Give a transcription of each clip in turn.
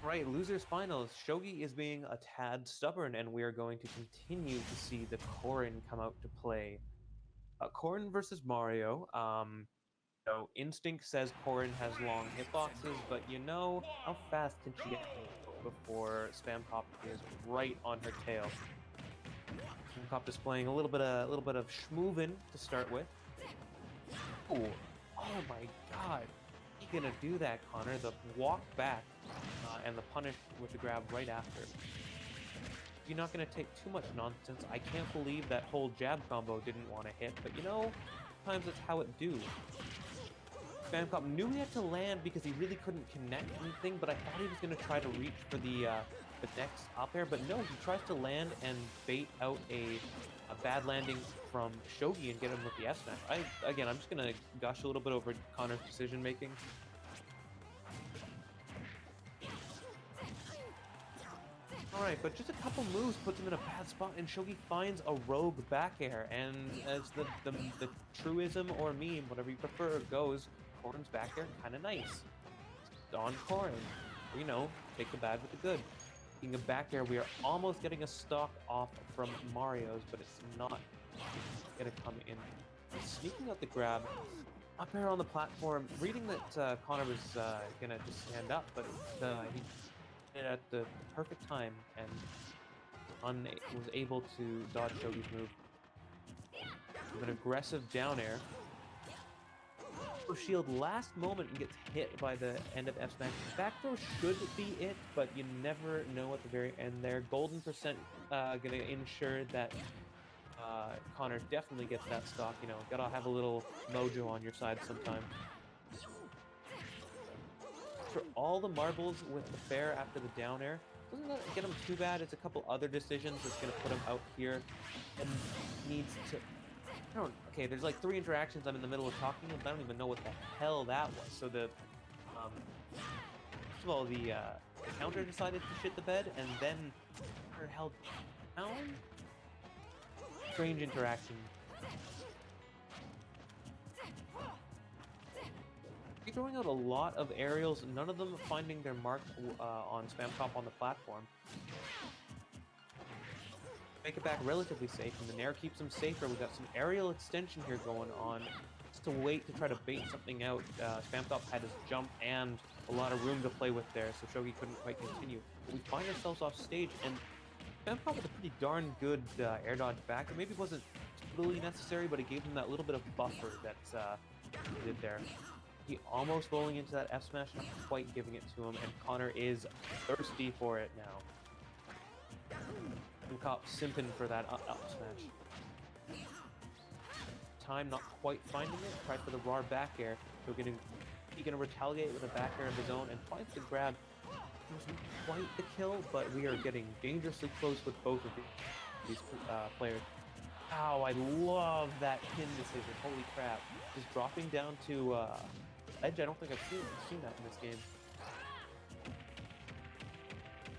Right, losers finals. Shoghi is being a tad stubborn, and we are going to continue to see the Corrin come out to play. Corrin versus Mario. So instinct says Corrin has long hitboxes, but you know how fast can she get before SpamCop is right on her tail. SpamCop displaying a little bit of schmoovin to start with. Ooh. Oh my God! You're gonna do that, Connor? The walk back and the punish with the grab right after. You're not gonna take too much nonsense. I can't believe that whole jab combo didn't want to hit, but you know, sometimes that's how it do. SpamCop knew he had to land because he really couldn't connect anything, but I thought he was going to try to reach for the next up air, but no, he tries to land and bait out a bad landing from Shoghi and get him with the F smash. Again, I'm just going to gush a little bit over Connor's decision making. Alright, but just a couple moves puts him in a bad spot, and Shoghi finds a rogue back air, and as the truism or meme, whatever you prefer, goes, Corrin's back air kinda nice. On Corrin. You know, take the bad with the good. Being a back air, we are almost getting a stock off from Mario's, but it's not gonna come in. Sneaking out the grab, up air on the platform, reading that Connor was gonna just stand up, but he did it at the perfect time and was able to dodge Shoghi's move. With an aggressive down air. Shield last moment and gets hit by the end of F smash. Back throw should be it, but you never know at the very end there. Golden percent gonna ensure that Connor definitely gets that stock. You know, gotta have a little mojo on your side sometime. For all the marbles with the fair after the down air, doesn't that get him too bad? It's a couple other decisions that's gonna put him out here and needs to. Okay, there's like 3 interactions I'm in the middle of talking about. I don't even know what the hell that was. So the, first of all, the counter decided to shit the bed, and then her held down? Strange interaction. He's throwing out a lot of aerials, none of them finding their mark on SpamCop on the platform. Make it back relatively safe, and the Nair keeps him safer. We've got some aerial extension here going on. Just to wait to try to bait something out. SpamCop had his jump and a lot of room to play with there, so Shoghi couldn't quite continue. But we find ourselves off stage, and SpamCop with a pretty darn good air dodge back. It maybe wasn't totally necessary, but it gave him that little bit of buffer that he did there. He almost rolling into that F smash, not quite giving it to him, and Connor is thirsty for it now. SpamCop simping for that up smash. Time not quite finding it. Tried for the raw back air. So he's gonna retaliate with a back air of his own and finds the grab. Wasn't quite the kill, but we are getting dangerously close with both of these players. Ow, I love that pin decision. Holy crap. Just dropping down to edge. I don't think I've seen that in this game.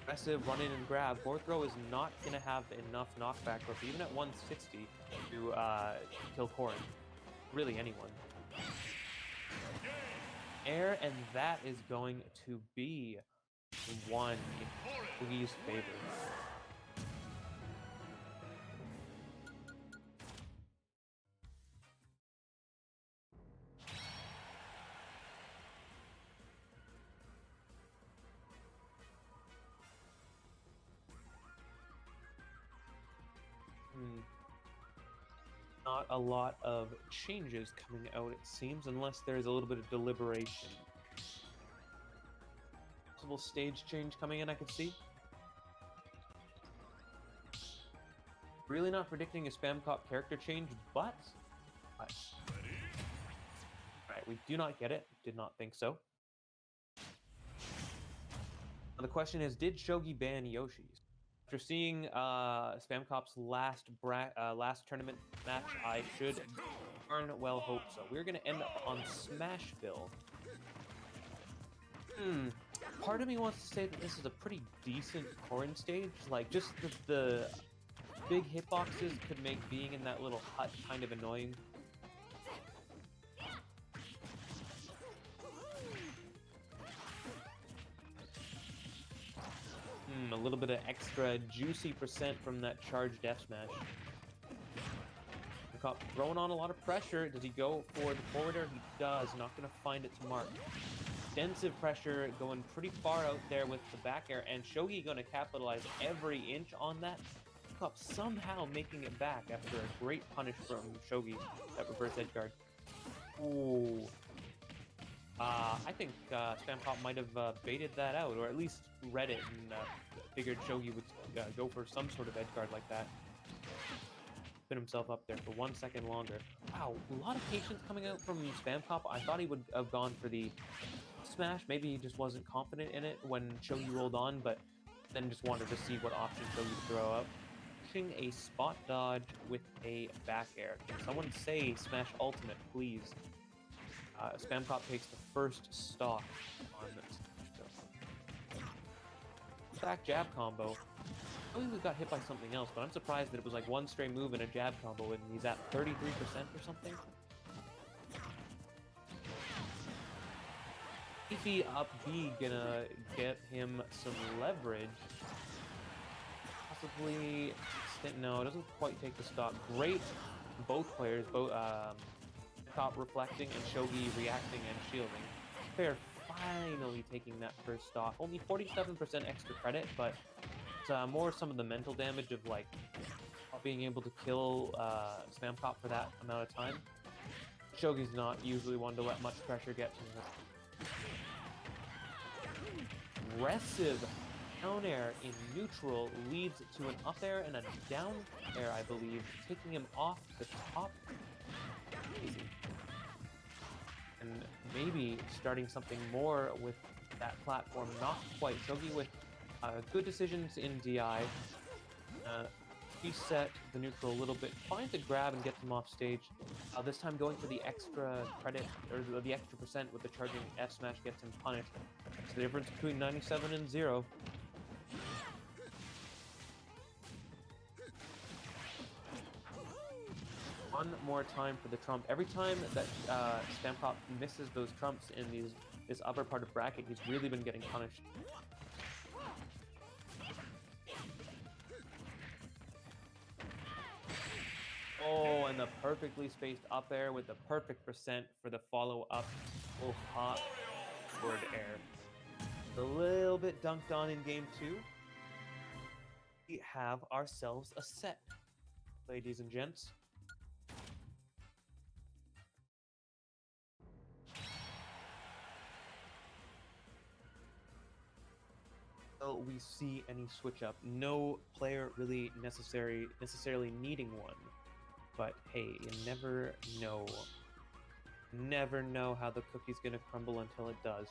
Aggressive run in and grab. Fourth throw is not going to have enough knockback, or even at 160 to kill Corrin. Really, anyone. Air, and that is going to be one in Shoghi's favor. Not a lot of changes coming out, it seems, unless there's a little bit of deliberation. Possible stage change coming in, I could see. Really not predicting a SpamCop character change, but... Alright, we do not get it. Did not think so. Now the question is, did Shoghi ban Yoshi's? After seeing SpamCop's last tournament match, I should darn well hope so. We're going to end up on Smashville. Part of me wants to say that this is a pretty decent Corrin stage. Like, just the big hitboxes could make being in that little hut kind of annoying. little bit of extra juicy percent from that charged F smash. SpamCop throwing on a lot of pressure. Does he go for the forward air? He does. Not going to find it to mark. Extensive pressure going pretty far out there with the back air, and Shoghi going to capitalize every inch on that. SpamCop somehow making it back after a great punish from Shoghi, that reverse edge guard. Ooh. I think SpamCop might have baited that out, or at least read it and figured Shoghi would go for some sort of edge guard like that. Put himself up there for 1 second longer. Wow, a lot of patience coming out from SpamCop. I thought he would have gone for the smash. Maybe he just wasn't confident in it when Shoghi rolled on, but then just wanted to see what option Shoghi would throw up. Pushing a spot dodge with a back air. Can someone say smash ultimate, please? SpamCop takes the first stock on this. Back jab combo. I believe we got hit by something else, but I'm surprised that it was like one stray move and a jab combo, and he's at 33% or something. Beefy up B gonna get him some leverage. Possibly, no, it doesn't quite take the stock. Great, both players, both Top reflecting and Shoghi reacting and shielding. They're finally taking that first stock. Only 47% extra credit, but it's more some of the mental damage of like not being able to kill SpamCop for that amount of time. Shoghi's not usually one to let much pressure get to him. Aggressive down air in neutral leads to an up air and a down air, I believe, taking him off the top. Easy. And maybe starting something more with that platform. Not quite. Shoghi with good decisions in DI. Reset the neutral a little bit. Finds a grab and gets him off stage. This time going for the extra credit, or the extra percent with the charging F smash gets him punished. It's the difference between 97 and 0. One more time for the trump. Every time that SpamCop misses those trumps in this upper part of bracket, he's really been getting punished. Oh, and the perfectly spaced up air with the perfect percent for the follow-up. Oh, hot forward air. A little bit dunked on in game 2. We have ourselves a set, ladies and gents. We see any switch up. No player really necessarily needing one. But hey, you never know. Never know how the cookie's gonna crumble until it does.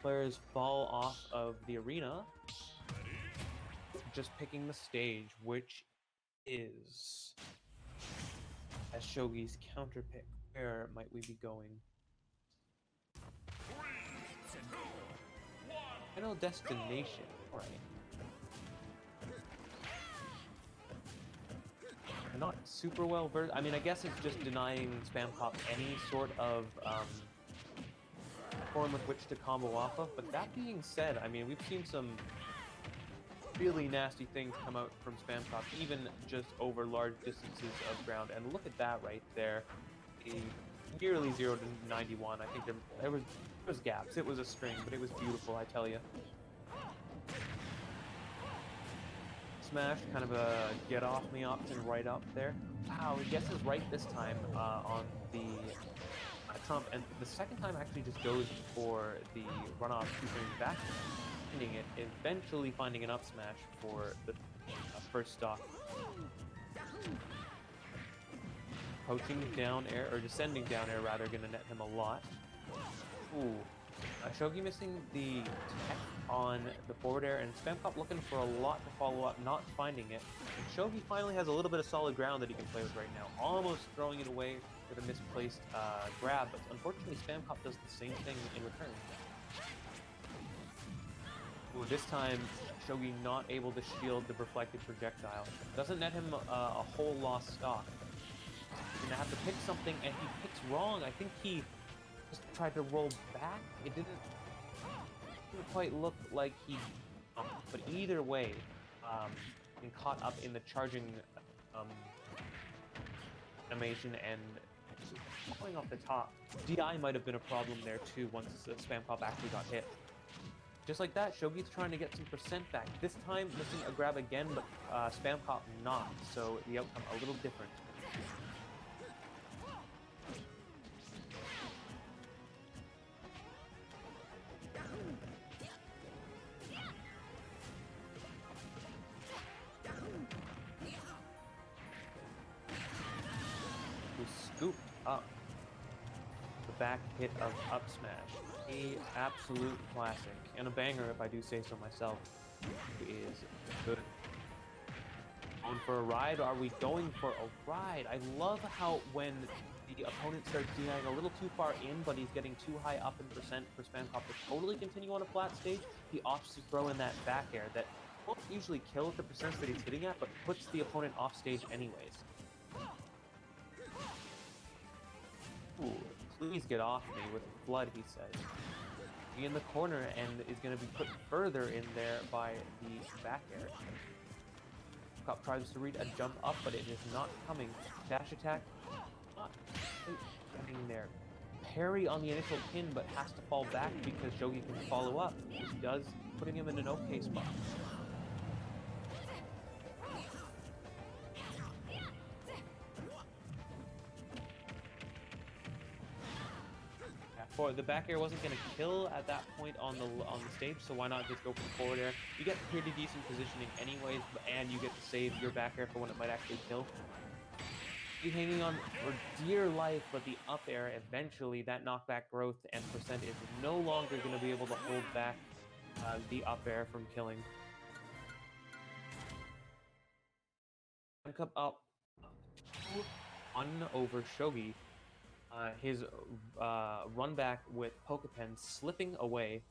Players fall off of the arena, just picking the stage, which is as Shoghi's counter pick. Where might we be going? Final destination. All right. Not super well versed. I mean, I guess it's just denying SpamCop any sort of form with which to combo off of. But that being said, I mean, we've seen some really nasty things come out from SpamCop, even just over large distances of ground. And look at that right there. A nearly 0 to 91. I think there was gaps. It was a string, but it was beautiful, I tell you. Smash, kind of a get off me option right up there. Wow, he guesses right this time on the trump, and the second time actually just goes for the runoff 2 frames back, finding it, eventually finding an up smash for the first stock. Approaching down air, or descending down air rather, gonna net him a lot. Ooh. Shoghi missing the tech on the forward air, and SpamCop looking for a lot to follow up, not finding it. And Shoghi finally has a little bit of solid ground that he can play with right now, almost throwing it away with a misplaced grab, but unfortunately SpamCop does the same thing in return. Ooh, this time Shoghi not able to shield the reflected projectile. Doesn't net him a whole lost stock. He's gonna have to pick something, and he picks wrong. I think he just tried to roll back. It didn't quite look like he But either way, getting caught up in the charging animation and going off the top. DI might have been a problem there too once SpamCop actually got hit. Just like that, Shoghi's trying to get some percent back. This time missing a grab again, but SpamCop not, so the outcome a little different. Scooped up the back hit of up smash. A absolute classic and a banger, if I do say so myself. Is good. Going for a ride? Are we going for a ride? I love how when the opponent starts DIing a little too far in, but he's getting too high up in percent for SpamCop to totally continue on a flat stage, he opts to throw in that back air that won't usually kill at the percents that he's hitting at, but puts the opponent off stage anyways. Ooh, please get off me with blood, he says. He in the corner and is going to be put further in there by the back air. Cop tries to read a jump up, but it is not coming. Dash attack, not getting there. Parry on the initial pin, but has to fall back because Shoghi can follow up, which does, putting him in an okay spot. For the back air wasn't going to kill at that point on the stage, so why not just go for the forward air? You get pretty decent positioning anyways, and you get to save your back air for when it might actually kill. He's hanging on for dear life, but the up air, eventually that knockback growth and percent is no longer going to be able to hold back the up air from killing. SpamCop up 2-1 over Shoghi. His run back with Pokepen slipping away.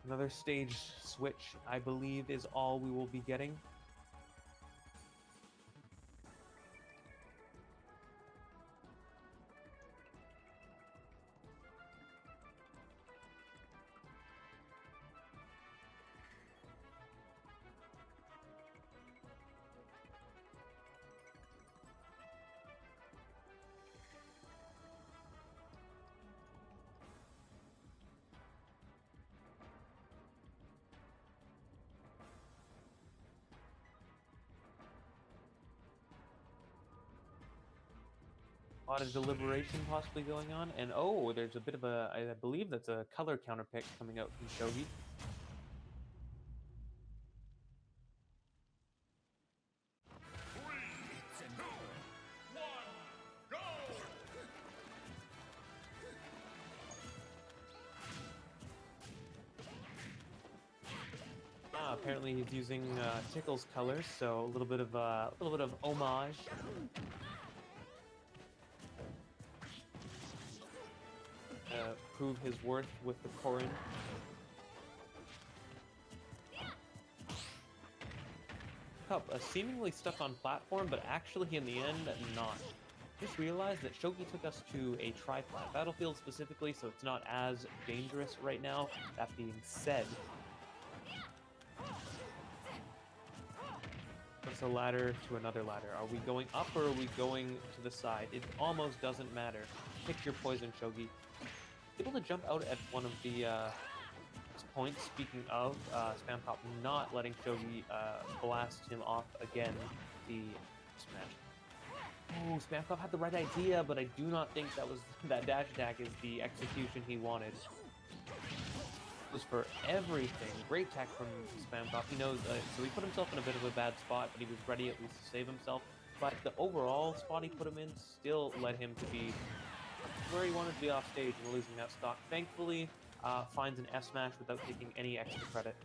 Another stage switch, I believe, is all we will be getting. A lot of deliberation possibly going on, and oh, there's a bit of a, I believe that's a color counter pick coming out from Shoghi. Apparently he's using Tickle's colors, so a little bit of homage. Prove his worth with the Corrin. Cup seemingly stuck on platform, but actually in the end not. Just realized that Shoghi took us to a tri-flat battlefield specifically, so it's not as dangerous right now. That being said, it's a ladder to another ladder. Are we going up or are we going to the side? It almost doesn't matter. Pick your poison, Shoghi. Able to jump out at one of the points. Speaking of, SpamCop not letting Shoghi blast him off again. The smash. Oh, SpamCop had the right idea, but I do not think that dash attack is the execution he wanted. It was for everything. Great tech from SpamCop. He knows, so he put himself in a bit of a bad spot, but he was ready at least to save himself. But the overall spot he put him in still led him to be where he wanted to be off stage and losing that stock. Thankfully, finds an F smash without taking any extra credit.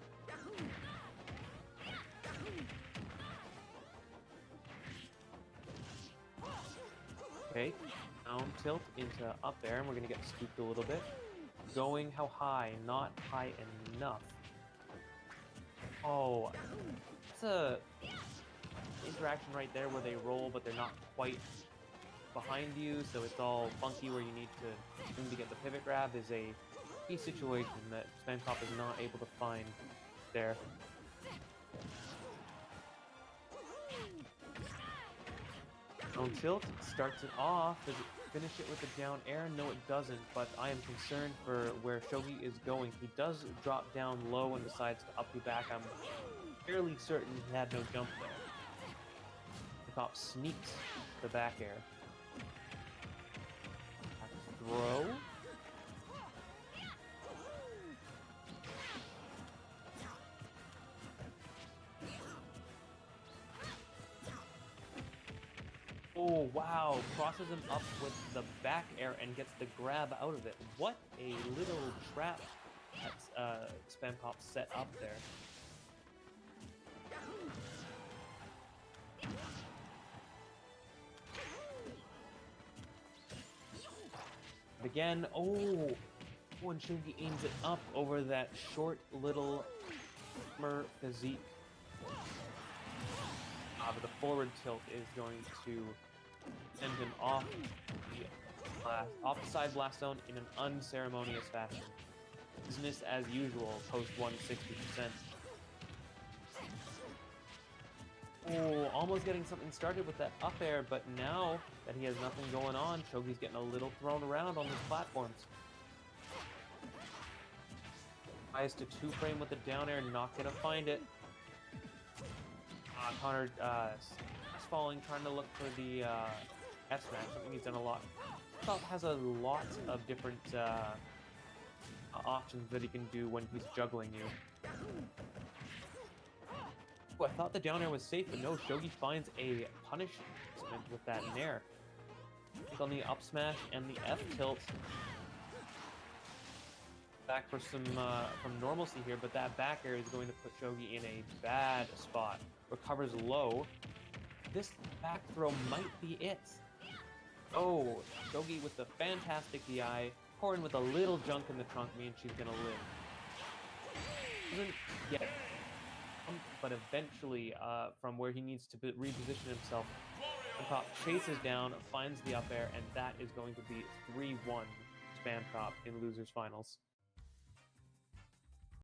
Okay, down tilt into up air, and we're gonna get scooped a little bit. Going how high? Not high enough. Oh, it's a interaction right there where they roll, but they're not quite behind you, so it's all funky where you need to get the pivot grab is a key situation that SpamCop is not able to find there. On tilt, starts it off. Does it finish it with the down air? No, it doesn't, but I am concerned for where Shoghi is going. He does drop down low and decides to up you back. I'm fairly certain he had no jump there. The cop sneaks the back air. Throw. Oh, wow. Crosses him up with the back air and gets the grab out of it. What a little trap that SpamCop set up there. Again, oh, when Shoghi aims it up over that short little physique. But the forward tilt is going to send him off the side blast zone in an unceremonious fashion. Business as usual, post 160%. Oh, almost getting something started with that up air, but now that he has nothing going on, Shoghi's getting a little thrown around on his platforms. Tries to two-frame with the down air, not gonna find it. Connor falling, trying to look for the S-smash, something he's done a lot. Top has a lot of different options that he can do when he's juggling you. Ooh, I thought the down air was safe, but no, Shoghi finds a punishment with that nair. On the up smash and the F tilt. Back for some normalcy here, but that back air is going to put Shoghi in a bad spot. Recovers low. This back throw might be it. Oh, Shoghi with the fantastic DI. Corrin with a little junk in the trunk means she's gonna live. Doesn't get it, but eventually, from where he needs to reposition himself, SpamCop chases down, finds the up air, and that is going to be 3-1 SpamCop in losers finals.